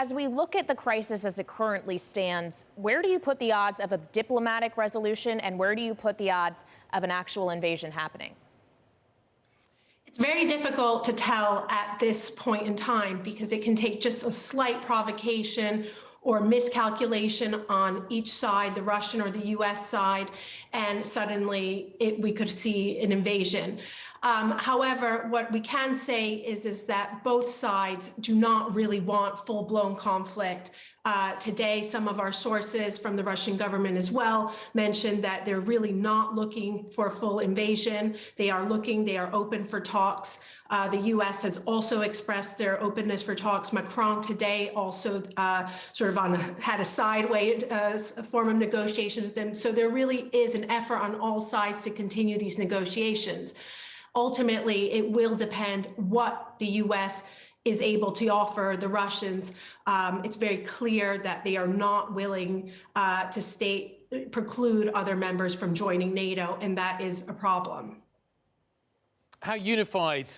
As we look at the crisis as it currently stands, where do you put the odds of a diplomatic resolution, and where do you put the odds of an actual invasion happening? It's very difficult to tell at this point in time because it can take just a slight provocation or miscalculation on each side, the Russian or the US side, and suddenly we could see an invasion. However, what we can say is that both sides do not really want full-blown conflict. Today, some of our sources from the Russian government as well mentioned that they're really not looking for full invasion. They are open for talks. The U.S. has also expressed their openness for talks. Macron today also had a sideways form of negotiation with them. So there really is an effort on all sides to continue these negotiations. Ultimately, it will depend what the U.S. is able to offer the Russians. It's very clear that they are not willing to preclude other members from joining NATO, and that is a problem. How unified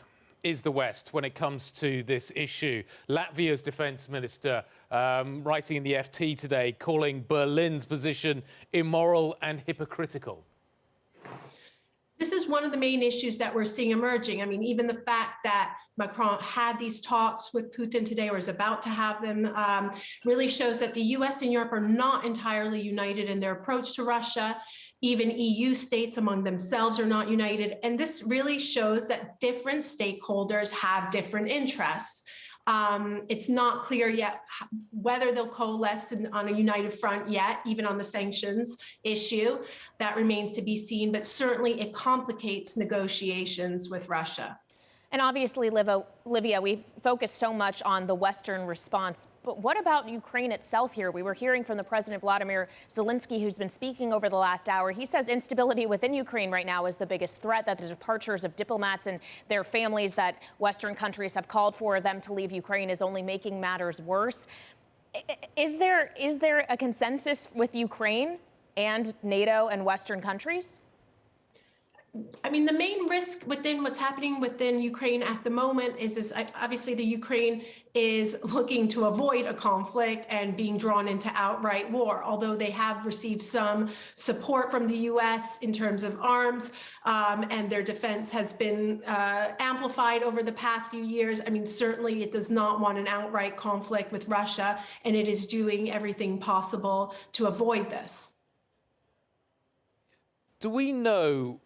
is the West when it comes to this issue? Latvia's defense minister writing in the FT today, calling Berlin's position immoral and hypocritical. This is one of the main issues that we're seeing emerging. I mean, even the fact that Macron had these talks with Putin today, or is about to have them, really shows that the US and Europe are not entirely united in their approach to Russia. Even EU states among themselves are not united. And this really shows that different stakeholders have different interests. It's not clear yet whether they'll coalesce on a united front yet, even on the sanctions issue. That remains to be seen, but certainly it complicates negotiations with Russia. And obviously, Livia, we've focused so much on the Western response, but what about Ukraine itself here? We were hearing from the President Vladimir Zelensky, who's been speaking over the last hour. He says instability within Ukraine right now is the biggest threat, that the departures of diplomats and their families that Western countries have called for them to leave Ukraine is only making matters worse. Is there a consensus with Ukraine and NATO and Western countries? I mean, the main risk within what's happening within Ukraine at the moment is obviously the Ukraine is looking to avoid a conflict and being drawn into outright war, although they have received some support from the US in terms of arms, and their defense has been amplified over the past few years. I mean, certainly it does not want an outright conflict with Russia, and it is doing everything possible to avoid this. Do we know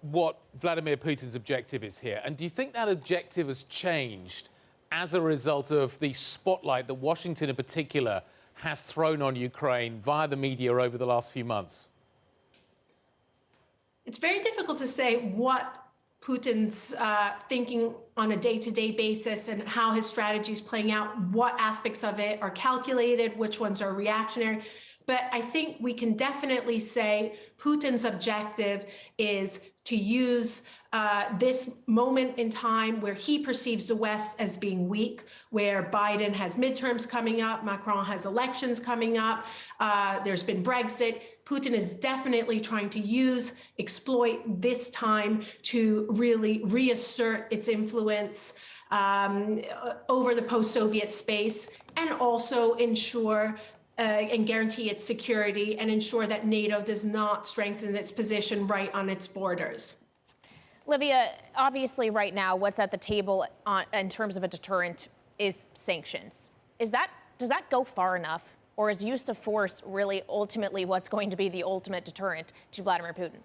what Vladimir Putin's objective is here? And do you think that objective has changed as a result of the spotlight that Washington in particular has thrown on Ukraine via the media over the last few months? It's very difficult to say what Putin's thinking on a day-to-day basis and how his strategy is playing out, what aspects of it are calculated, which ones are reactionary. But I think we can definitely say Putin's objective is to use this moment in time where he perceives the West as being weak, where Biden has midterms coming up, Macron has elections coming up, there's been Brexit. Putin is definitely trying to exploit this time to really reassert its influence over the post-Soviet space, and also ensure and guarantee its security and ensure that NATO does not strengthen its position right on its borders. Livia, obviously right now what's at the table in terms of a deterrent is sanctions. Does that go far enough, or is use of force really ultimately what's going to be the ultimate deterrent to Vladimir Putin?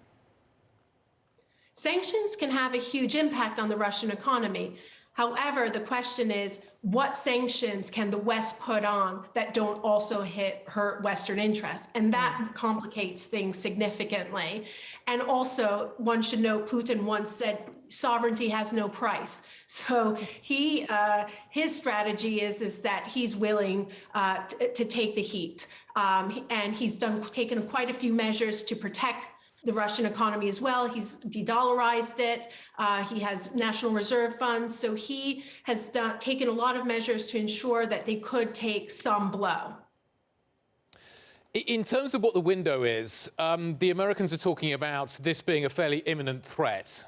Sanctions can have a huge impact on the Russian economy. However, the question is, what sanctions can the West put on that don't also hurt Western interests? And that complicates things significantly. And also, one should note, Putin once said, sovereignty has no price. So his strategy is that he's willing to take the heat. And he's taken quite a few measures to protect the Russian economy as well. He's de-dollarized it. He has national reserve funds. So he has taken a lot of measures to ensure that they could take some blow. In terms of what the window is, the Americans are talking about this being a fairly imminent threat.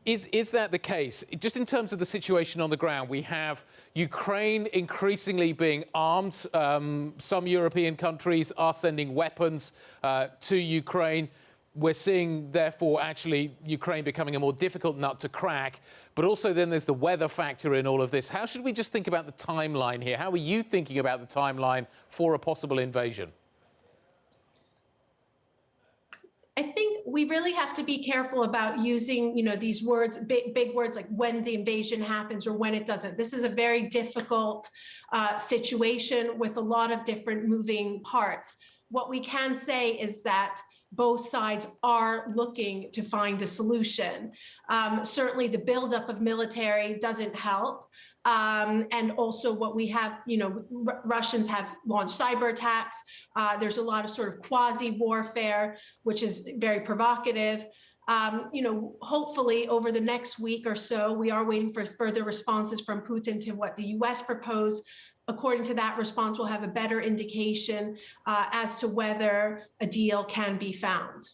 Is that the case? Just in terms of the situation on the ground, we have Ukraine increasingly being armed. Some European countries are sending weapons to Ukraine. We're seeing, therefore, actually Ukraine becoming a more difficult nut to crack. But also then there's the weather factor in all of this. How should we just think about the timeline here? How are you thinking about the timeline for a possible invasion? I think we really have to be careful about using, these words, big words like when the invasion happens or when it doesn't. This is a very difficult situation with a lot of different moving parts. What we can say is that both sides are looking to find a solution. Certainly the buildup of military doesn't help. And also what we have, Russians have launched cyber attacks. There's a lot of sort of quasi warfare, which is very provocative. Hopefully over the next week or so, we are waiting for further responses from Putin to what the US proposed. According to that response, we'll have a better indication as to whether a deal can be found.